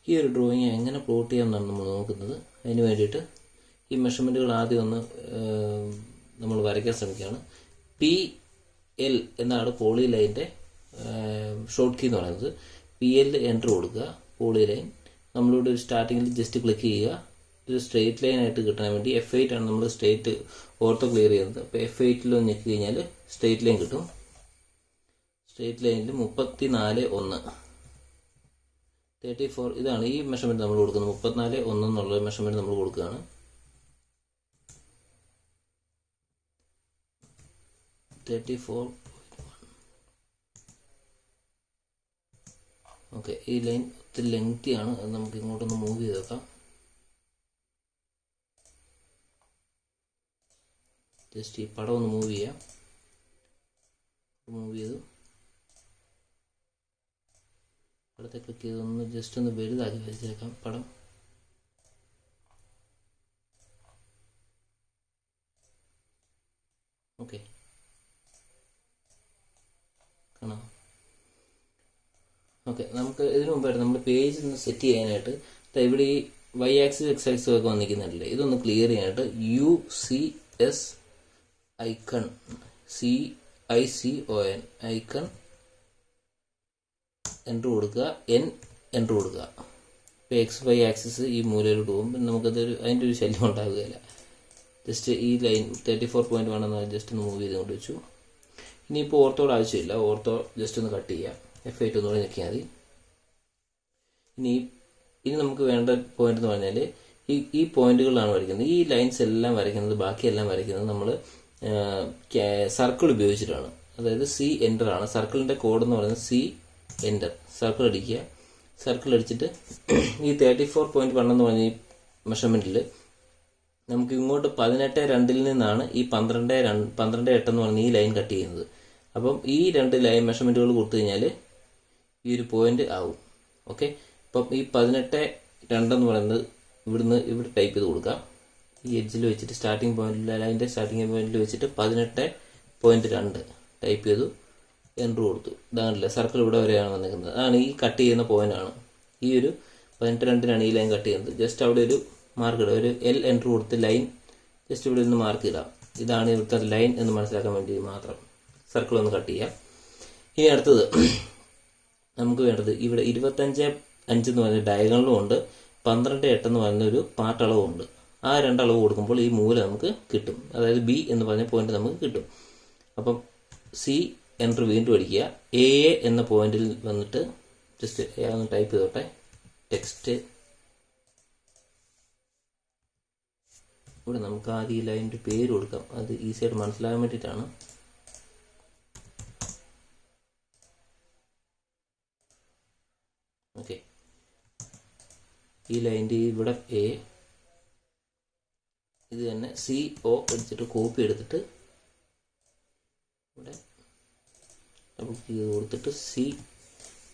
ഈ ഒരു ഡ്രോയിങ് എങ്ങനെ പ്ലോട്ട് ചെയ്യാമെന്നാണ് നമ്മൾ നോക്കുന്നത്. അതിന് വേണ്ടിയിട്ട് ഈ മെഷർമെൻറ്റുകൾ ആദ്യം ഒന്ന് നമ്മൾ വരയ്ക്കാൻ ശ്രമിക്കുകയാണ്. PL എന്നാണ് പോളി ലൈൻ്റെ ഷോർട്ട് കീ എന്ന് പറയുന്നത്. PL എൻ്റർ കൊടുക്കുക. പോളി ലൈൻ നമ്മളിവിടെ ഒരു സ്റ്റാർട്ടിങ്ങിൽ ജസ്റ്റ് ക്ലിക്ക് ചെയ്യുക. ഒരു സ്ട്രെയിറ്റ് ലൈൻ ആയിട്ട് കിട്ടാൻ വേണ്ടി F8 ആണ് നമ്മൾ സ്ട്രെയിറ്റ് ഓർത്തോ ക്ലിയർ ചെയ്യുന്നത്. അപ്പോൾ F8 ഞെക്കി കഴിഞ്ഞാൽ സ്ട്രെയിറ്റ് ലൈൻ കിട്ടും. സ്ട്രെയിറ്റ് ലൈനിൽ 34:1 ഇതാണ് ഈ മെഷർമെൻറ്റ് നമ്മൾ കൊടുക്കുന്നത്. 34:1 എന്നുള്ള മെഷർമെൻറ്റ് നമ്മൾ കൊടുക്കുകയാണ്. 34.1. ഓക്കെ, ഈ ലൈൻ ഒത്തിരി ലെങ്തി ആണ്. അത് നമുക്ക് ഇങ്ങോട്ടൊന്ന് മൂവ് ചെയ്ത് വെക്കാം. ജസ്റ്റ് ഈ പടം ഒന്ന് മൂവ് ചെയ്യാം. മൂവ് ചെയ്തു പടത്തെ ക്ലിക്ക് ചെയ്ത് ഒന്ന് ജസ്റ്റ് ഒന്ന് വലുതാക്കി വരച്ചേക്കാം പടം. ഓക്കെ, കാണാം. ഓക്കെ, നമുക്ക് ഇതിനു മുമ്പായിട്ട് നമ്മൾ പേജ് ഒന്ന് സെറ്റ് ചെയ്യാനായിട്ട് ഇവിടെ ഈ Y ആക്സിസ് X ആക്സിസ് ഒക്കെ വന്നിരിക്കുന്നില്ലേ, ഇതൊന്ന് ക്ലിയർ ചെയ്യാനായിട്ട് UCS icon CICON icon enter കൊടുക്കുക. എൻ്റർ കൊടുക്കുക. ഇപ്പോൾ XY ആക്സിസ് ഈ മൂലയിലോട്ട് പോകും. പിന്നെ അതിൻ്റെ ഒരു ശല്യം ഉണ്ടാവുകയില്ല. ജസ്റ്റ് ഈ ലൈൻ 34.1 എന്ന് ജസ്റ്റ് ഒന്ന് മൂവ് ചെയ്ത് കൊണ്ട് വെച്ചു. ഇനിയിപ്പോൾ ഓർത്തോയുടെ ആവശ്യമില്ല. ഓർത്തോ ജസ്റ്റ് ഒന്ന് കട്ട് ചെയ്യാം. F8 ഒന്നുകൂടെ ഞെക്കിയാൽ മതി. ഇനി നമുക്ക് വേണ്ട പോയിന്റ് എന്ന് പറഞ്ഞാൽ ഈ പോയിന്റുകളാണ് വരയ്ക്കുന്നത്. ഈ ലൈൻസ് എല്ലാം വരയ്ക്കുന്നത്, ബാക്കിയെല്ലാം വരയ്ക്കുന്നത് നമ്മൾ സർക്കിൾ ഉപയോഗിച്ചിട്ടാണ്. അതായത് C എൻ്റർ ആണ്. സർക്കിളിൻ്റെ കോഡ് എന്ന് പറയുന്നത് C എൻ്റർ. സർക്കിൾ അടിക്കുക. സർക്കിൾ അടിച്ചിട്ട് ഈ 34.1 എന്ന് പറഞ്ഞ ഈ മെഷർമെൻറ്റിൽ നമുക്ക് ഇങ്ങോട്ട് 18.2 നിന്നാണ് ഈ 12.8 എന്ന് പറഞ്ഞ ഈ ലൈൻ കട്ട് ചെയ്യുന്നത്. അപ്പം ഈ രണ്ട് ലൈൻ മെഷർമെൻറ്റുകൾ കൊടുത്തു കഴിഞ്ഞാൽ ഈ ഒരു പോയിന്റ് ആവും. ഓക്കെ, അപ്പം ഈ 18.2 എന്ന് പറയുന്നത് ഇവിടെ ടൈപ്പ് ചെയ്ത് കൊടുക്കാം. ഈ എഡ്ജിൽ വെച്ചിട്ട് സ്റ്റാർട്ടിങ് പോയിന്റിൽ, ലൈൻ്റെ സ്റ്റാർട്ടിങ് പോയിന്റിൽ വെച്ചിട്ട് 18.2 ടൈപ്പ് ചെയ്തു. എൻ്റർ കൊടുത്തു. ഇതാണല്ലേ സർക്കിൾ ഇവിടെ വരെയാണ് വന്നിരിക്കുന്നത്. അതാണ് ഈ കട്ട് ചെയ്യുന്ന പോയിന്റാണ്. ഈ ഒരു 18.2 ഈ ലൈൻ കട്ട് ചെയ്യുന്നത്. ജസ്റ്റ് അവിടെ ഒരു മാർക്ക് ഇടുക. ഒരു L എൻ്റർ കൊടുത്ത് ലൈൻ ജസ്റ്റ് ഇവിടെ നിന്ന് മാർക്ക് ഇടാം. ഇതാണ് ഇവിടുത്തെ ലൈൻ എന്ന് മനസ്സിലാക്കാൻ വേണ്ടി മാത്രം സർക്കിൾ ഒന്ന് കട്ട് ചെയ്യാം. ഇനി അടുത്തത് നമുക്ക് വേണ്ടത് ഇവിടെ 25.5 എന്ന് പറഞ്ഞ ഡയഗണലും ഉണ്ട്, 12.8 എന്ന് പറയുന്ന ഒരു പാർട്ടളവും ഉണ്ട്. ആ രണ്ടളവ് കൊടുക്കുമ്പോൾ ഈ മൂല നമുക്ക് കിട്ടും. അതായത് B എന്ന് പറഞ്ഞ പോയിന്റ് നമുക്ക് കിട്ടും. അപ്പം C എൻ്റർ വീണ്ടും അടിക്കുക. AA എന്ന പോയിന്റിൽ വന്നിട്ട് ജസ്റ്റ് ഒന്ന് ടൈപ്പ് ചെയ്തോട്ടെ. ടെക്സ്റ്റ് ഇവിടെ നമുക്ക് ആദ്യം ഈ ലൈനിൻ്റെ പേര് കൊടുക്കാം. അത് ഈസിയായിട്ട് മനസ്സിലാകാൻ വേണ്ടിയിട്ടാണ്. ഓക്കെ, ഈ ലൈൻ്റെ ഇവിടെ A, ഇത് തന്നെ CO എടുത്തിട്ട് കോപ്പി എടുത്തിട്ട് ഇവിടെ ഡബിൾ ക്ലിക്ക് കൊടുത്തിട്ട് C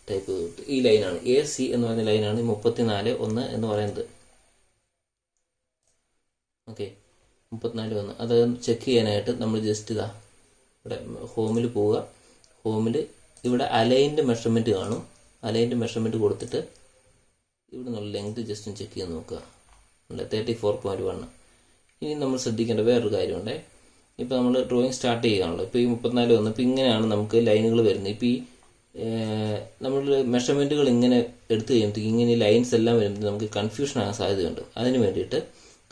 ടൈപ്പ് ചെയ്തിട്ട് ഈ ലൈനാണ് AC എന്ന് പറയുന്ന ലൈനാണ് 34.1 എന്ന് പറയുന്നത്. ഓക്കെ, 34.1 അത് ചെക്ക് ചെയ്യാനായിട്ട് നമ്മൾ ജസ്റ്റ് ഇതാ ഇവിടെ ഹോമിൽ പോവുക. ഹോമിൽ ഇവിടെ അലൈൻഡ് മെഷർമെൻറ്റ് കാണും. അലൈൻഡ് മെഷർമെൻറ്റ് കൊടുത്തിട്ട് ഇവിടെ നിന്നുള്ള ലെങ്ത് ജസ്റ്റ് ഒന്ന് ചെക്ക് ചെയ്ത് നോക്കുക. 34.1. ഇനി നമ്മൾ ശ്രദ്ധിക്കേണ്ട വേറൊരു കാര്യമുണ്ട്. ഇപ്പോൾ നമ്മൾ ഡ്രോയിങ് സ്റ്റാർട്ട് ചെയ്യുകയാണല്ലോ. ഇപ്പോൾ ഈ 34.1 ഇപ്പോൾ ഇങ്ങനെയാണ് നമുക്ക് ലൈനുകൾ വരുന്നത്. ഇപ്പോൾ ഈ നമ്മൾ മെഷർമെൻറ്റുകൾ ഇങ്ങനെ എടുത്തു കഴിയുമ്പോഴത്തേക്ക് ഇങ്ങനെ ലൈൻസ് എല്ലാം വരുമ്പോൾ നമുക്ക് കൺഫ്യൂഷൻ ആകാൻ സാധ്യതയുണ്ട്. അതിന് വേണ്ടിയിട്ട്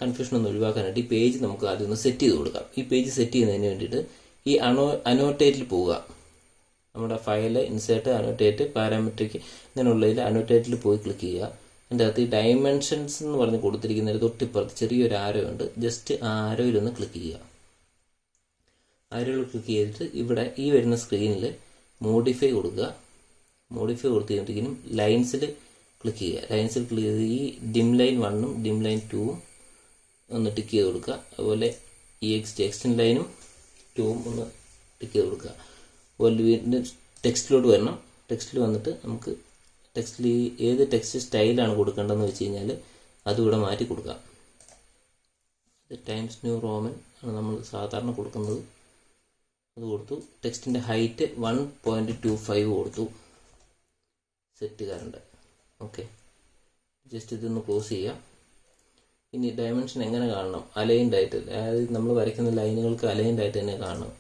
കൺഫ്യൂഷൻ ഒന്ന് ഒഴിവാക്കാനായിട്ട് ഈ പേജ് നമുക്ക് ആദ്യം ഒന്ന് സെറ്റ് ചെയ്ത് കൊടുക്കാം. ഈ പേജ് സെറ്റ് ചെയ്യുന്നതിന് വേണ്ടിയിട്ട് ഈ അനോട്ടേറ്റിൽ പോവുക. നമ്മുടെ ഫയൽ ഇൻസേർട്ട് അനോട്ടേറ്റ് പാരാമെട്രിക് ഇങ്ങനെയുള്ളതിൽ അനോട്ടേറ്റിൽ പോയി ക്ലിക്ക് ചെയ്യുക. അതിൻ്റെ അകത്ത് ഈ ഡയമെൻഷൻസ് എന്ന് പറഞ്ഞ് കൊടുത്തിരിക്കുന്നതിൽ തൊട്ടിപ്പുറത്ത് ചെറിയൊരു ആരോ ഉണ്ട്. ജസ്റ്റ് ആ ആരോയിലൊന്ന് ക്ലിക്ക് ചെയ്യുക. ആരോയിൽ ക്ലിക്ക് ചെയ്തിട്ട് ഇവിടെ ഈ വരുന്ന സ്ക്രീനിൽ മോഡിഫൈ കൊടുക്കുക. മോഡിഫൈ കൊടുത്ത് കഴിയുമ്പോഴത്തേക്കും ലൈൻസിൽ ക്ലിക്ക് ചെയ്യുക. ലൈൻസിൽ ക്ലിക്ക് ചെയ്ത് ഈ ഡിം ലൈൻ 1ഉം ഡിം ലൈൻ 2ഉം ഒന്ന് ടിക്ക് ചെയ്ത് കൊടുക്കുക. അതുപോലെ ഈ എക്സ്റ്റൻഷൻ ലൈനും 2ഉം ഒന്ന് ടിക്ക് ചെയ്ത് കൊടുക്കുക. അതുപോലെ വീണ്ടും ടെക്സ്റ്റിലോട്ട് വരണം. ടെക്സ്റ്റിൽ വന്നിട്ട് നമുക്ക് ടെക്സ്റ്റിൽ ഏത് ടെക്സ്റ്റ് സ്റ്റൈലാണ് കൊടുക്കേണ്ടതെന്ന് വെച്ച് കഴിഞ്ഞാൽ അതിവിടെ മാറ്റി കൊടുക്കാം. ടൈംസ് ന്യൂ റോമൻ ആണ് നമ്മൾ സാധാരണ കൊടുക്കുന്നത്. അത് കൊടുത്തു. ടെക്സ്റ്റിൻ്റെ ഹൈറ്റ് 1.25 കൊടുത്തു. Set current. ഓക്കെ, ജസ്റ്റ് ഇതൊന്ന് ക്ലോസ് ചെയ്യാം. ഇനി ഡയമെൻഷൻ എങ്ങനെ കാണണം? അലൈൻഡ് ആയിട്ട്, അതായത് നമ്മൾ വരയ്ക്കുന്ന ലൈനുകൾക്ക് അലൈൻഡ് ആയിട്ട് തന്നെ കാണണം.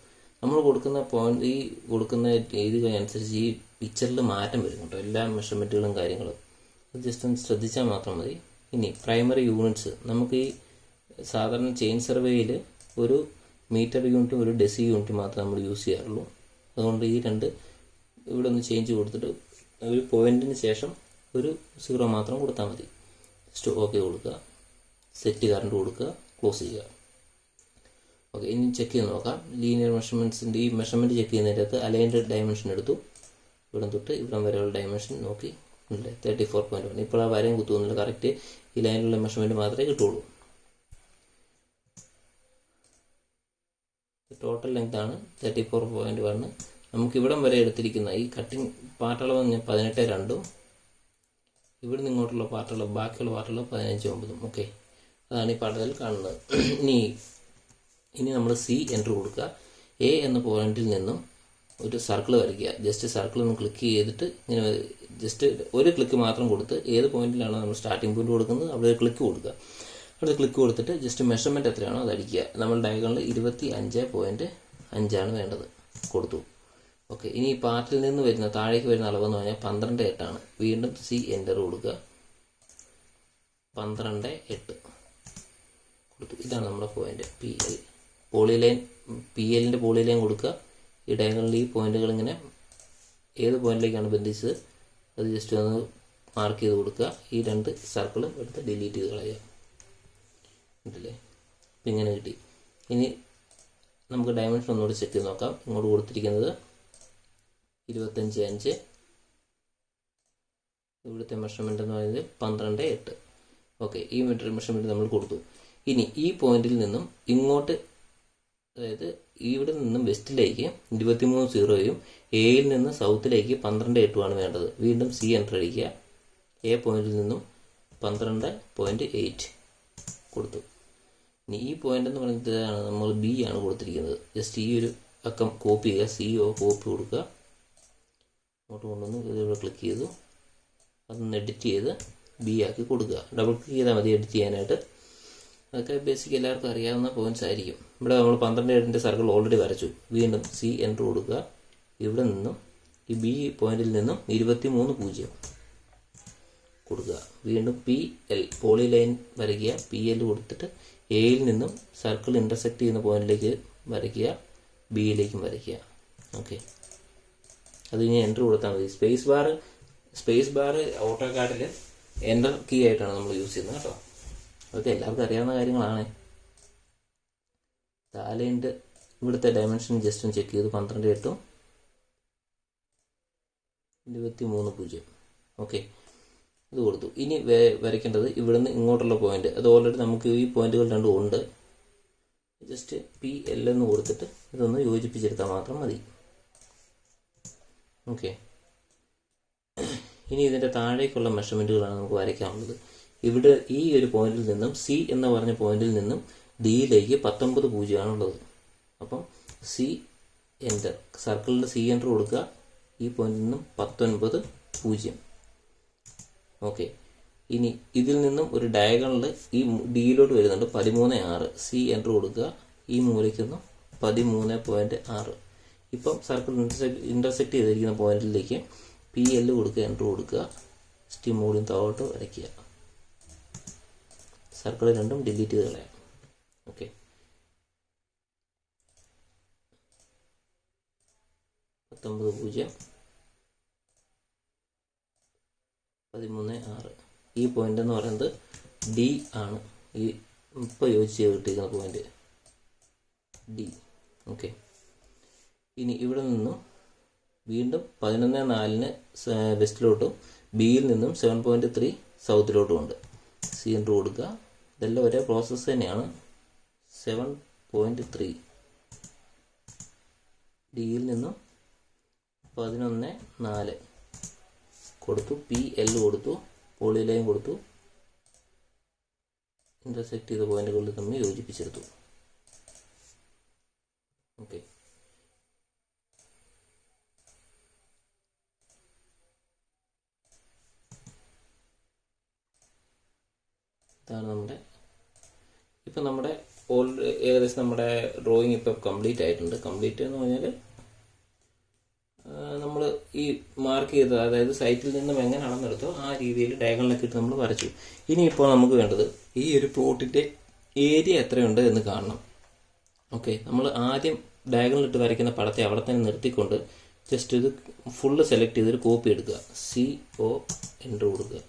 നമ്മൾ കൊടുക്കുന്ന പോയിന്റ്, ഈ കൊടുക്കുന്ന രീതി അനുസരിച്ച് ഈ പിക്ചറിൽ മാറ്റം വരുന്നുണ്ടോ, എല്ലാ മെഷർമെൻറ്റുകളും കാര്യങ്ങളും. അത് ജസ്റ്റ് ഒന്ന് ശ്രദ്ധിച്ചാൽ മാത്രം മതി. ഇനി പ്രൈമറി യൂണിറ്റ്സ്, നമുക്ക് ഈ സാധാരണ ചെയിൻ സർവേയിൽ ഒരു മീറ്റർ യൂണിറ്റും ഒരു ഡെസി യൂണിറ്റും മാത്രമേ നമ്മൾ യൂസ് ചെയ്യാറുള്ളൂ. അതുകൊണ്ട് ഈ രണ്ട് ഇവിടെ ഒന്ന് ചേഞ്ച് കൊടുത്തിട്ട് ഒരു പോയിന്റിന് ശേഷം ഒരു 0 മാത്രം കൊടുത്താൽ മതി. ജസ്റ്റ് ഓക്കെ കൊടുക്കുക, സെറ്റ് കറണ്ട് കൊടുക്കുക, ക്ലോസ് ചെയ്യുക. ഓക്കെ, ഇനി ചെക്ക് ചെയ്ത് നോക്കാം. ലീനിയർ മെഷർമെൻറ്റ്സിൻ്റെ ഈ മെഷർമെൻറ്റ് ചെക്ക് ചെയ്യുന്നതിനകത്ത് അലൈൻഡ് ഡയമെൻഷൻ എടുത്തു. ഇവിടം തൊട്ട് ഇവിടം വരെയുള്ള ഡയമെൻഷൻ നോക്കി ഇല്ലേ, 34.1. ഇപ്പോൾ ആ വരയും കുത്തുന്നില്ല, കറക്റ്റ് ഈ ലൈനിലുള്ള മെഷർമെൻറ്റ് മാത്രമേ കിട്ടുള്ളൂ. ടോട്ടൽ ലെങ്ത് ആണ് 34.1. നമുക്ക് ഇവിടം വരെ എടുത്തിരിക്കുന്ന ഈ കട്ടിങ് പാർട്ടളവ് 18.2, ഇവിടെ നിന്ന് ഇങ്ങോട്ടുള്ള പാർട്ടളവ്, ബാക്കിയുള്ള പാർട്ടളവ് 15.9. ഓക്കെ, അതാണ് ഈ പാഠത്തിൽ കാണുന്നത്. ഇനി നമ്മൾ സി എൻ്റർ കൊടുക്കുക. എ എന്ന പോയിന്റിൽ നിന്നും ഒരു സർക്കിൾ വരയ്ക്കുക. ജസ്റ്റ് സർക്കിൾ ഒന്ന് ക്ലിക്ക് ചെയ്തിട്ട് ഇങ്ങനെ ജസ്റ്റ് ഒരു ക്ലിക്ക് മാത്രം കൊടുത്ത് ഏത് പോയിന്റിലാണോ നമ്മൾ സ്റ്റാർട്ടിംഗ് പോയിന്റ് കൊടുക്കുന്നത് അവിടെ ഒരു ക്ലിക്ക് കൊടുക്കുക. അവിടെ ക്ലിക്ക് കൊടുത്തിട്ട് ജസ്റ്റ് മെഷർമെൻറ്റ് എത്രയാണോ അത് അടിക്കുക. നമ്മൾ ഡയഗണലിൽ 25.5 വേണ്ടത്, കൊടുത്തു. ഓക്കെ, ഇനി ഈ പാർട്ടിൽ നിന്ന് വരുന്ന താഴേക്ക് വരുന്ന അളവെന്ന് പറഞ്ഞാൽ 12.8. വീണ്ടും സി എൻ്റർ കൊടുക്കുക, 12.8 കൊടുത്തു. ഇതാണ് നമ്മുടെ point P L. Polyline, P എല്ലിൻ്റെ പോളിലൈൻ കൊടുക്കുക. ഈ ഡയഗണലിൽ ഈ പോയിന്റുകൾ ഇങ്ങനെ ഏത് പോയിന്റിലേക്കാണ് ബന്ധിച്ചത് അത് ജസ്റ്റ് ഒന്ന് മാർക്ക് ചെയ്ത് കൊടുക്കുക. ഈ രണ്ട് സർക്കിളും എടുത്ത് ഡിലീറ്റ് ചെയ്ത് കളയുക. കിട്ടില്ലേ? അപ്പം ഇങ്ങനെ കിട്ടി. ഇനി നമുക്ക് ഡയമെൻഷൻ ഒന്നുകൂടി ചെക്ക് ചെയ്ത് നോക്കാം. ഇങ്ങോട്ട് കൊടുത്തിരിക്കുന്നത് 25.5, ഇവിടുത്തെ മെഷർമെൻറ്റ് എന്ന് പറയുന്നത് 12.8. ഓക്കെ, ഈ മീറ്റർ മെഷർമെൻറ്റ് നമ്മൾ കൊടുത്തു. ഇനി ഈ പോയിന്റിൽ നിന്നും ഇങ്ങോട്ട്, അതായത് ഇവിടെ നിന്നും വെസ്റ്റിലേക്ക് 23.0 എയിൽ നിന്ന് സൗത്തിലേക്ക് 12.8 വേണ്ടത്. വീണ്ടും സി എൻ്റർ അടിക്കുക. എ പോയിന്റിൽ നിന്നും 12.8 കൊടുത്തു. ഇനി ഈ പോയിന്റ് എന്ന് പറയുന്നത് നമ്മൾ ബി ആണ് കൊടുത്തിരിക്കുന്നത്. ജസ്റ്റ് ഈ ഒരു അക്കം കോപ്പി ചെയ്യുക, CO കോപ്പി കൊടുക്കുക, അങ്ങോട്ട് കൊണ്ടുവന്ന് ഇതിവിടെ ക്ലിക്ക് ചെയ്തു, അതൊന്ന് എഡിറ്റ് ചെയ്ത് ബി ആക്കി കൊടുക്കുക. ഡബിൾ ക്ലിക്ക് ചെയ്താൽ മതി എഡിറ്റ് ചെയ്യാനായിട്ട്. അതൊക്കെ ബേസിക് എല്ലാവർക്കും അറിയാവുന്ന പോയിന്റ്സ് ആയിരിക്കും. ഇവിടെ നമ്മൾ 12.8 സർക്കിൾ ഓൾറെഡി വരച്ചു. വീണ്ടും സി എൻ്റർ കൊടുക്കുക. ഇവിടെ നിന്നും ഈ ബി പോയിന്റിൽ നിന്നും 23.0 കൊടുക്കുക. വീണ്ടും പി എൽ പോളി ലൈൻ വരയ്ക്കുക. PL കൊടുത്തിട്ട് എയിൽ നിന്നും സർക്കിൾ ഇൻ്റർസെക്ട് ചെയ്യുന്ന പോയിന്റിലേക്ക് വരയ്ക്കുക, ബിയിലേക്കും വരയ്ക്കുക. ഓക്കെ, അത് ഇനി എൻ്റർ കൊടുത്താൽ മതി. സ്പേസ് ബാർ ഓട്ടോകാഡിൽ എൻ്റർ കീ ആയിട്ടാണ് നമ്മൾ യൂസ് ചെയ്യുന്നത് കേട്ടോ. അതൊക്കെ എല്ലാവർക്കും അറിയാവുന്ന കാര്യങ്ങളാണ്. താലേൻ്റെ ഇവിടുത്തെ ഡയമെൻഷൻ ജസ്റ്റ് ഒന്ന് ചെക്ക് ചെയ്തു. 12.8 23.0. ഓക്കെ, ഇത് കൊടുത്തു. ഇനി വരയ്ക്കേണ്ടത് ഇവിടുന്ന് ഇങ്ങോട്ടുള്ള പോയിന്റ്. അത് ഓൾറെഡി നമുക്ക് ഈ പോയിന്റുകൾ രണ്ടും ഉണ്ട്. ജസ്റ്റ് PL എന്ന് കൊടുത്തിട്ട് ഇതൊന്ന് യോജിപ്പിച്ചെടുത്താൽ മാത്രം മതി. ഓക്കെ, ഇനി ഇതിൻ്റെ താഴേക്കുള്ള മെഷർമെൻറ്റുകളാണ് നമുക്ക് വരയ്ക്കാനുള്ളത്. ഇവിടെ ഈ ഒരു പോയിന്റിൽ നിന്നും സി എന്ന് പറഞ്ഞ പോയിന്റിൽ നിന്നും ഡിയിലേക്ക് 19.0 ആണുള്ളത്. അപ്പം സി എൻ്റർ, സർക്കിളിൻ്റെ സി എൻ്റർ കൊടുക്കുക. ഈ പോയിന്റിൽ നിന്നും 19.0. ഓക്കെ, ഇനി ഇതിൽ നിന്നും ഒരു ഡയഗണൽ ഈ ഡിയിലോട്ട് വരുന്നുണ്ട് 13.6. സി എൻ്റർ കൊടുക്കുക. ഈ മൂലയ്ക്കൊന്ന് 13.6. ഇപ്പം സർക്കിൾ ഇൻ്റർസെക്ട് ചെയ്തിരിക്കുന്ന പോയിന്റിലേക്ക് PL കൊടുക്കുക, എൻ്റർ കൊടുക്കുക. സ്റ്റിമോളിയും താഴോട്ട് വരയ്ക്കുക. സർക്കിൾ രണ്ടും ഡിലീറ്റ് ചെയ്ത് കളയാം. ഓക്കെ, 19.0 13.6. ഈ പോയിന്റ് എന്ന് പറയുന്നത് ഡി ആണ്. ഈ ഇപ്പോൾ യോജിച്ച് കിട്ടിയിരിക്കുന്ന പോയിന്റ് ഡി. ഓക്കെ, ഇനി ഇവിടെ നിന്നും വീണ്ടും 11.4 വെസ്റ്റിലോട്ടും ബിയിൽ നിന്നും 7.3 സൗത്തിലോട്ടും ഉണ്ട്. സി എൻ്റർ കൊടുക്കുക. ഇതെല്ലാം ഒരേ പ്രോസസ്സ് തന്നെയാണ്. 7.3 ഡിയിൽ നിന്നും 11.4 കൊടുത്തു. PL കൊടുത്തു, പോളിലൈൻ കൊടുത്തു, ഇന്റർസെക്ട് ചെയ്ത പോയിന്റുകളിൽ തമ്മിൽ യോജിപ്പിച്ചെടുത്തു. ഓക്കെ, ഇതാണ് നമ്മുടെ ഇപ്പം നമ്മുടെ ഏകദേശം നമ്മുടെ ഡ്രോയിങ് ഇപ്പം കംപ്ലീറ്റ് ആയിട്ടുണ്ട്. കംപ്ലീറ്റ് എന്ന് പറഞ്ഞാൽ നമ്മൾ ഈ മാർക്ക് ചെയ്തത്, അതായത് സൈറ്റിൽ നിന്നും എങ്ങനെ അളന്നെടുത്തോ ആ രീതിയിൽ ഡയഗണലൊക്കെ ഇട്ട് നമ്മൾ വരച്ചു. ഇനിയിപ്പോൾ നമുക്ക് വേണ്ടത് ഈ ഒരു പ്ലോട്ടിൻ്റെ ഏരിയ എത്രയുണ്ട് എന്ന് കാണണം. ഓക്കെ, നമ്മൾ ആദ്യം ഡയഗണലിട്ട് വരയ്ക്കുന്ന പടത്തെ അവിടെ തന്നെ നിർത്തിക്കൊണ്ട് ജസ്റ്റ് ഇത് ഫുള്ള് സെലക്ട് ചെയ്തൊരു കോപ്പി എടുക്കുക. CO എൻ്റർ കൊടുക്കുക.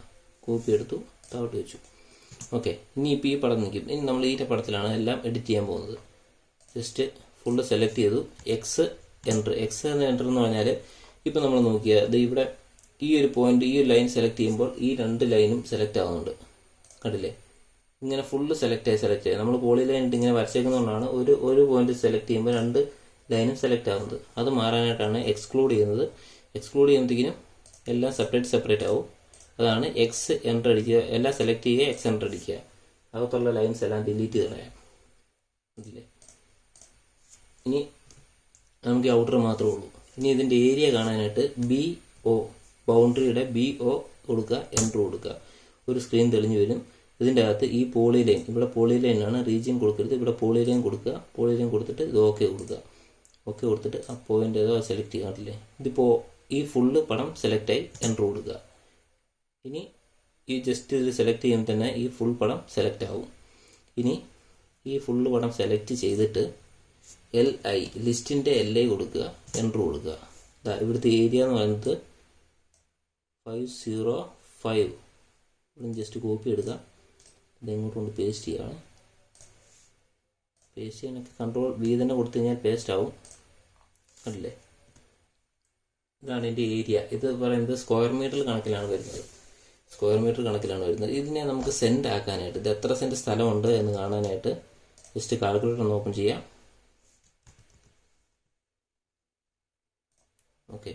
കോപ്പി എടുത്തു, താഴോട്ട് വെച്ചു. ഓക്കെ, ഇനിയിപ്പോൾ ഈ പടം നിൽക്കും. ഇനി നമ്മൾ ഈ പടത്തിലാണ് എല്ലാം എഡിറ്റ് ചെയ്യാൻ പോകുന്നത്. ജസ്റ്റ് ഫുള്ള് സെലക്ട് ചെയ്തു, എക്സ് എൻ്റർ എന്ന് പറഞ്ഞാൽ ഇപ്പം നമ്മൾ നോക്കിയാൽ ഇത് ഇവിടെ ഈ ഒരു പോയിന്റ്, ഈ ഒരു ലൈൻ സെലക്ട് ചെയ്യുമ്പോൾ ഈ 2 ലൈനും സെലക്ട് ആവുന്നുണ്ട്. കണ്ടില്ലേ? ഇങ്ങനെ ഫുള്ള് സെലക്ട് ആയി നമ്മൾ പോളി ലൈൻ ഇങ്ങനെ വരച്ചേക്കുന്നതുകൊണ്ടാണ് ഒരു പോയിന്റ് സെലക്ട് ചെയ്യുമ്പോൾ 2 ലൈനും സെലക്ട് ആവുന്നത്. അത് മാറാനായിട്ടാണ് എക്സ്ക്ലൂഡ് ചെയ്യുന്നത്. എക്സ്ക്ലൂഡ് ചെയ്യുമ്പോഴത്തേക്കിനും എല്ലാം സെപ്പറേറ്റ് ആവും. അതാണ് എക്സ് എൻ്റർ അടിക്കുക. എല്ലാം സെലക്ട് ചെയ്യുക, എക്സ് എൻ്റർ അടിക്കുക. അകത്തുള്ള ലൈൻസ് എല്ലാം ഡിലീറ്റ് ചെയ്ത് കളയാം. ഇതില്ലേ, ഇനി നമുക്ക് ഔട്ടർ മാത്രമേ ഉള്ളൂ. ഇനി ഇതിൻ്റെ ഏരിയ കാണാനായിട്ട് BO, ബൗണ്ടറിയുടെ BO കൊടുക്കുക, എൻ്റർ കൊടുക്കുക. ഒരു സ്ക്രീൻ തെളിഞ്ഞു വരും. ഇതിൻ്റെ അകത്ത് ഈ പോളി ലൈൻ, ഇവിടെ പോളി ലൈനാണ്, റീജിയൻ കൊടുക്കരുത്. ഇവിടെ പോളി ലൈൻ കൊടുക്കുക. പോളി ലൈൻ കൊടുത്തിട്ട് ഇത് ഓക്കെ കൊടുക്കുക. ഓക്കെ കൊടുത്തിട്ട് ആ പോയിന്റ് ഏതോ സെലക്ട് ചെയ്യാറില്ലേ. ഇതിപ്പോൾ ഈ ഫുള്ള് പടം സെലക്റ്റായി എൻ്റർ കൊടുക്കുക. ഇനി ഈ ജസ്റ്റ് ഇത് സെലക്ട് ചെയ്യുമ്പോൾ തന്നെ ഈ ഫുൾ പടം സെലക്ട് ആവും. ഇനി ഈ ഫുള്ള് പടം സെലക്ട് ചെയ്തിട്ട് LI, ലിസ്റ്റിൻ്റെ LI കൊടുക്കുക, എൻ്റർ കൊടുക്കുക. ഇവിടുത്തെ ഏരിയ എന്ന് പറയുന്നത് 505. ഇവിടെ ജസ്റ്റ് കോപ്പി എടുക്കുക. ഇത് എങ്ങോട്ട് കൊണ്ട് പേസ്റ്റ് ചെയ്യുകയാണ്. പേസ്റ്റ് ചെയ്യാനൊക്കെ Ctrl V തന്നെ കൊടുത്തു കഴിഞ്ഞാൽ പേസ്റ്റ് ആവും. കണ്ടില്ലേ? ഇതാണ് എൻ്റെ ഏരിയ. ഇത് പറയുന്നത് സ്ക്വയർ മീറ്റർ കണക്കിലാണ് വരുന്നത്. ഇതിനെ നമുക്ക് സെൻറ്റ് ആക്കാനായിട്ട്, ഇത് എത്ര സെൻറ്റ് സ്ഥലമുണ്ട് എന്ന് കാണാനായിട്ട് ജസ്റ്റ് കാൽക്കുലേറ്റർ ഒന്ന് ഓപ്പൺ ചെയ്യാം. ഓക്കെ,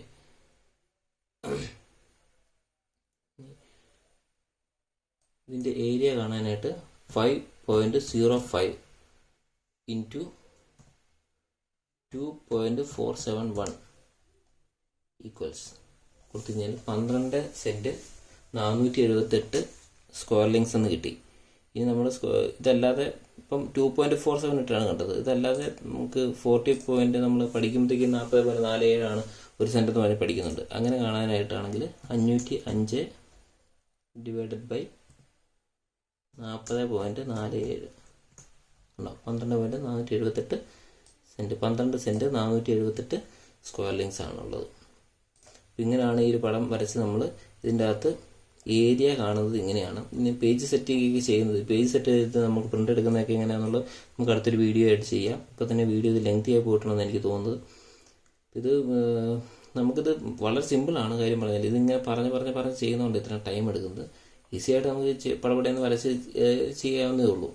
ഇതിൻ്റെ ഏരിയ കാണാനായിട്ട് 5.05 ഇൻറ്റു 2.471 ഈക്വൽസ് കൊടുത്തു കഴിഞ്ഞാൽ 12 സെൻറ്റ് 478 സ്ക്വയർ ലിങ്സ് എന്ന് കിട്ടി. ഇനി നമ്മൾ ഇതല്ലാതെ ഇപ്പം 2.47 ഇട്ടാണ് കണ്ടത്. ഇതല്ലാതെ നമുക്ക് 40 പോയിന്റ് നമ്മൾ പഠിക്കുമ്പോഴത്തേക്ക് 40.47 ഒരു സെൻറ്റ് എന്ന് പറഞ്ഞ് പഠിക്കുന്നുണ്ട്. അങ്ങനെ കാണാനായിട്ടാണെങ്കിൽ 505 ഡിവൈഡഡ് ബൈ 40.47 ഉണ്ടോ, 12.478 സെൻറ്റ്. 12 സെൻറ്റ് 478 സ്ക്വയർ ലിങ്സ് ആണുള്ളത്. ഇങ്ങനെയാണ് ഈ ഒരു പടം വരച്ച് നമ്മൾ ഇതിൻ്റെ അകത്ത് ഏരിയ കാണുന്നത്. ഇങ്ങനെയാണ്. ഇനി പേജ് സെറ്റ് ചെയ്യുന്നത്, പേജ് സെറ്റ് ചെയ്തിട്ട് നമുക്ക് പ്രിൻ്റ് എടുക്കുന്നതൊക്കെ എങ്ങനെയാണെന്നുള്ളത് നമുക്ക് അടുത്തൊരു വീഡിയോ ആയിട്ട് ചെയ്യാം. ഇപ്പോൾ തന്നെ വീഡിയോ ഇത് ലെങ്തി ആയി പോയിട്ടുണ്ടെന്ന് എനിക്ക് തോന്നുന്നത്. ഇത് നമുക്കിത് വളരെ സിമ്പിളാണ് കാര്യം പറഞ്ഞാൽ. ഇതിങ്ങനെ പറഞ്ഞ് ചെയ്യുന്നതുകൊണ്ട് ഇത്ര ടൈം എടുക്കുന്നത്. ഈസി ആയിട്ട് നമുക്ക് പടപടയെന്ന് വരച്ച് ചെയ്യാവുന്നതേ ഉള്ളൂ.